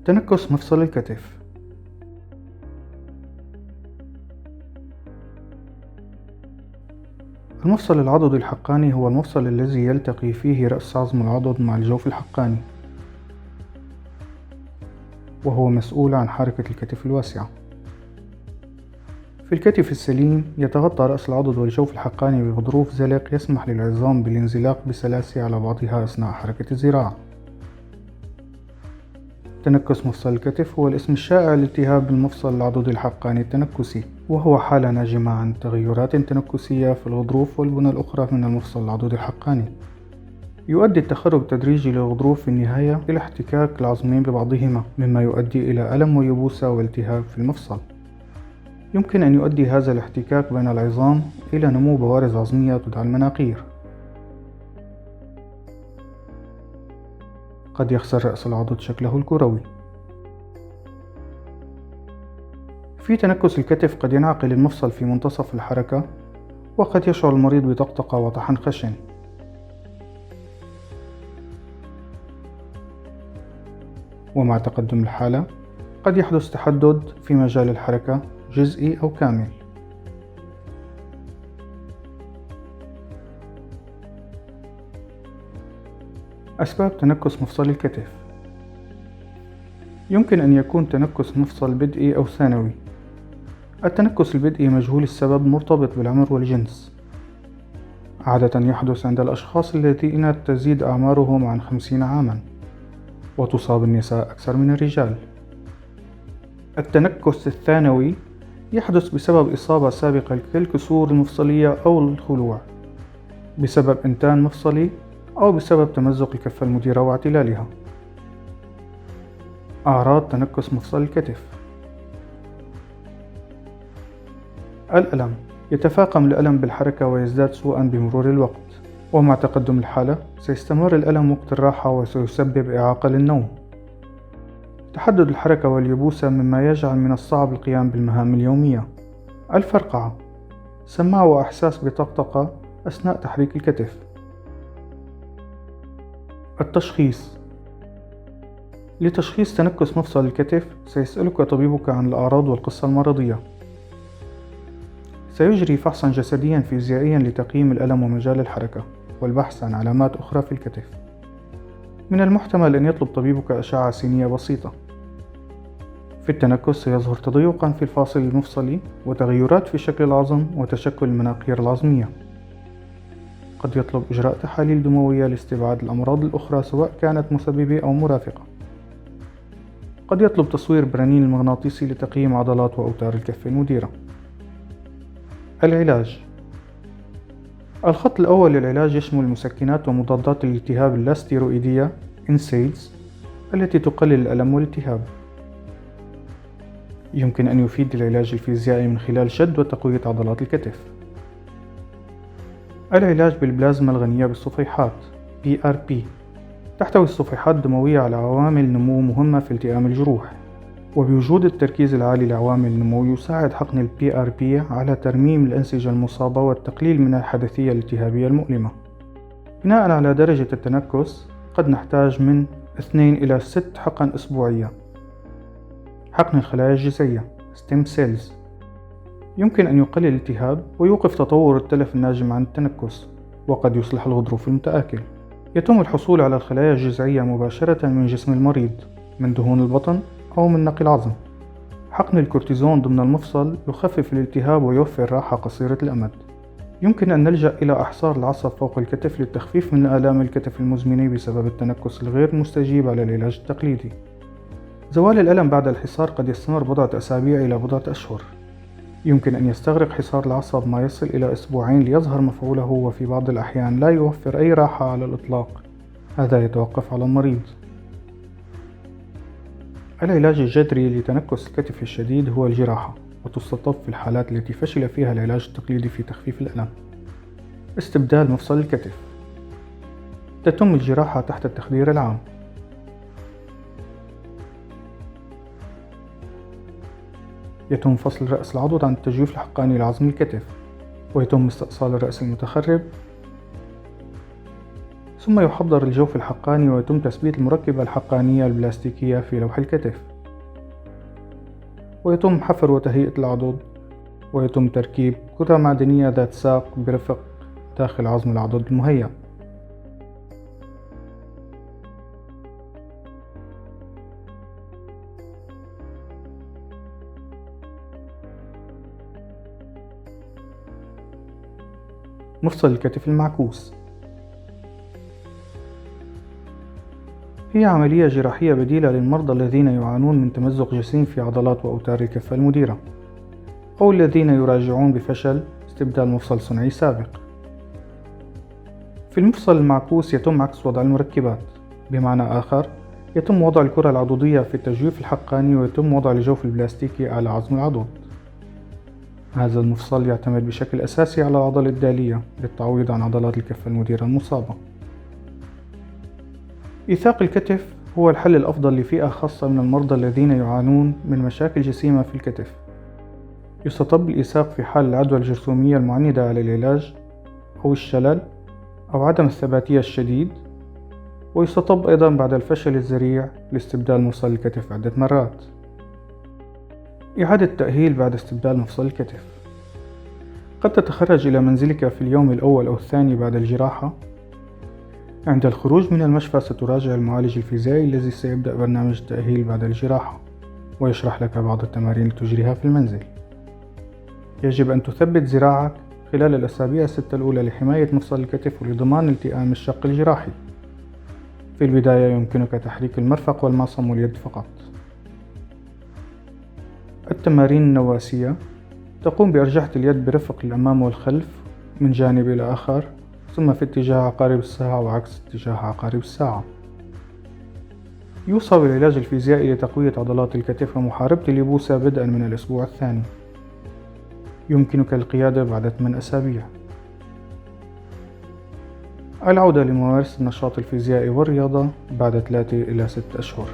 تنكس مفصل الكتف. المفصل العضدي الحقاني هو المفصل الذي يلتقي فيه رأس عظم العضد مع الجوف الحقاني، وهو مسؤول عن حركة الكتف الواسعة. في الكتف السليم يتغطى رأس العضد والجوف الحقاني بغضروف زلق يسمح للعظام بالانزلاق بسلاسة على بعضها أثناء حركة الزراعة. تنكس مفصل الكتف هو الاسم الشائع لالتهاب بالمفصل العضدي الحقاني التنكسي، وهو حالة ناجمة عن تغيرات تنكسية في الغضروف والبنى الأخرى من المفصل العضدي الحقاني. يؤدي التخرج التدريجي للغضروف في النهاية إلى احتكاك العظمين ببعضهما، مما يؤدي إلى ألم ويبوسة والتهاب في المفصل. يمكن أن يؤدي هذا الاحتكاك بين العظام إلى نمو بوارز عظمية تدعى المناقير. قد يخسر رأس العضد شكله الكروي. في تنكس الكتف قد ينعقد المفصل في منتصف الحركة، وقد يشعر المريض بطقطقة وطحن خشن. ومع تقدم الحالة قد يحدث تحدد في مجال الحركة جزئي أو كامل. أسباب تنكس مفصل الكتف: يمكن أن يكون تنكس مفصل بدئي أو ثانوي. التنكس البدئي مجهول السبب، مرتبط بالعمر والجنس، عادة يحدث عند الأشخاص الذين تزيد أعمارهم عن 50 عاماً، وتصاب النساء أكثر من الرجال. التنكس الثانوي يحدث بسبب إصابة سابقة كالكسور المفصلية أو الخلوع، بسبب إنتان مفصلي، أو بسبب تمزق الكفة المديرة واعتلالها. أعراض تنكس مفصل الكتف: الألم: يتفاقم الألم بالحركة ويزداد سوءا بمرور الوقت، ومع تقدم الحالة سيستمر الألم وقت الراحة وسيسبب إعاقة للنوم. تحدد الحركة واليبوسة مما يجعل من الصعب القيام بالمهام اليومية. الفرقعة: سماع وإحساس بطقطقة أثناء تحريك الكتف. التشخيص: لتشخيص تنكس مفصل الكتف سيسألك طبيبك عن الأعراض والقصة المرضية. سيجري فحصا جسديا فيزيائيا لتقييم الألم ومجال الحركة والبحث عن علامات أخرى في الكتف. من المحتمل أن يطلب طبيبك أشعة سينية بسيطة. في التنكس سيظهر تضيقا في الفاصل المفصلي وتغيرات في شكل العظم وتشكل المناقير العظمية. قد يطلب إجراء تحاليل دموية لاستبعاد الأمراض الأخرى سواء كانت مسببة أو مرافقة. قد يطلب تصوير برنين المغناطيسي لتقييم عضلات وأوتار الكفة المديرة. العلاج: الخط الأول للعلاج يشمل المسكنات ومضادات الالتهاب اللاستيروئيدية NSAIDs التي تقلل الألم والالتهاب. يمكن أن يفيد العلاج الفيزيائي من خلال شد وتقوية عضلات الكتف. العلاج بالبلازما الغنية بالصفيحات PRP تحتوي الصفيحات الدموية على عوامل نمو مهمة في التئام الجروح، وبوجود التركيز العالي لعوامل النمو يساعد حقن PRP على ترميم الأنسجة المصابة والتقليل من الحدثية الالتهابية المؤلمة. بناء على درجة التنكس قد نحتاج من 2 إلى 6 حقن أسبوعية. حقن الخلايا الجذعية Stem Cells يمكن أن يقلل الالتهاب ويوقف تطور التلف الناجم عن التنكس، وقد يصلح الغضروف المتآكل. يتم الحصول على الخلايا الجذعية مباشرة من جسم المريض، من دهون البطن أو من نقي العظم. حقن الكورتيزون ضمن المفصل يخفف الالتهاب ويوفر راحة قصيرة الأمد. يمكن أن نلجأ إلى إحصار العصب فوق الكتف للتخفيف من آلام الكتف المزمنة بسبب التنكس الغير مستجيب على العلاج التقليدي. زوال الألم بعد الحصار قد يستمر بضعة أسابيع إلى بضعة أشهر. يمكن أن يستغرق حصار العصب ما يصل إلى أسبوعين ليظهر مفعوله، وفي بعض الأحيان لا يوفر أي راحة على الإطلاق. هذا يتوقف على المريض. العلاج الجذري لتنكس الكتف الشديد هو الجراحة، وتستطب في الحالات التي فشل فيها العلاج التقليدي في تخفيف الألم. استبدال مفصل الكتف: تتم الجراحة تحت التخدير العام. يتم فصل رأس العضد عن التجويف الحقاني لعظم الكتف، ويتم استئصال الرأس المتخرب. ثم يحضر الجوف الحقاني ويتم تثبيت المركبة الحقانية البلاستيكية في لوح الكتف، ويتم حفر وتهيئة العضد، ويتم تركيب كرة معدنية ذات ساق برفق داخل عظم العضد المهيأ. مفصل الكتف المعكوس هي عملية جراحية بديلة للمرضى الذين يعانون من تمزق جسيم في عضلات وأوتار الكفة المديرة، أو الذين يراجعون بفشل استبدال مفصل صنعي سابق. في المفصل المعكوس يتم عكس وضع المركبات، بمعنى آخر يتم وضع الكرة العضدية في التجويف الحقاني ويتم وضع الجوف البلاستيكي على عظم العضد. هذا المفصل يعتمد بشكل أساسي على العضلة الدالية للتعويض عن عضلات الكفة المديرة المصابة. إيثاق الكتف هو الحل الأفضل لفئة خاصة من المرضى الذين يعانون من مشاكل جسيمة في الكتف. يستطب الإيثاق في حال العدوى الجرثومية المعندة على العلاج، أو الشلل، أو عدم الثباتية الشديد، ويستطب أيضا بعد الفشل الذريع لاستبدال مفصل الكتف عدة مرات. إعادة التأهيل بعد استبدال مفصل الكتف: قد تتخرج إلى منزلك في اليوم الأول أو الثاني بعد الجراحة. عند الخروج من المشفى ستراجع المعالج الفيزيائي الذي سيبدأ برنامج التأهيل بعد الجراحة، ويشرح لك بعض التمارين لتجريها في المنزل. يجب أن تثبت ذراعك خلال الأسابيع الستة الأولى لحماية مفصل الكتف ولضمان التئام الشق الجراحي. في البداية يمكنك تحريك المرفق والمعصم واليد فقط. التمارين النواسية: تقوم بأرجحة اليد برفق للأمام والخلف من جانب إلى آخر، ثم في اتجاه عقارب الساعة وعكس اتجاه عقارب الساعة. يوصى بالعلاج الفيزيائي لتقوية عضلات الكتف ومحاربة اليبوسة بدءا من الأسبوع الثاني. يمكنك القيادة بعد 8 أسابيع. العودة لممارسة النشاط الفيزيائي والرياضة بعد 3 إلى 6 أشهر.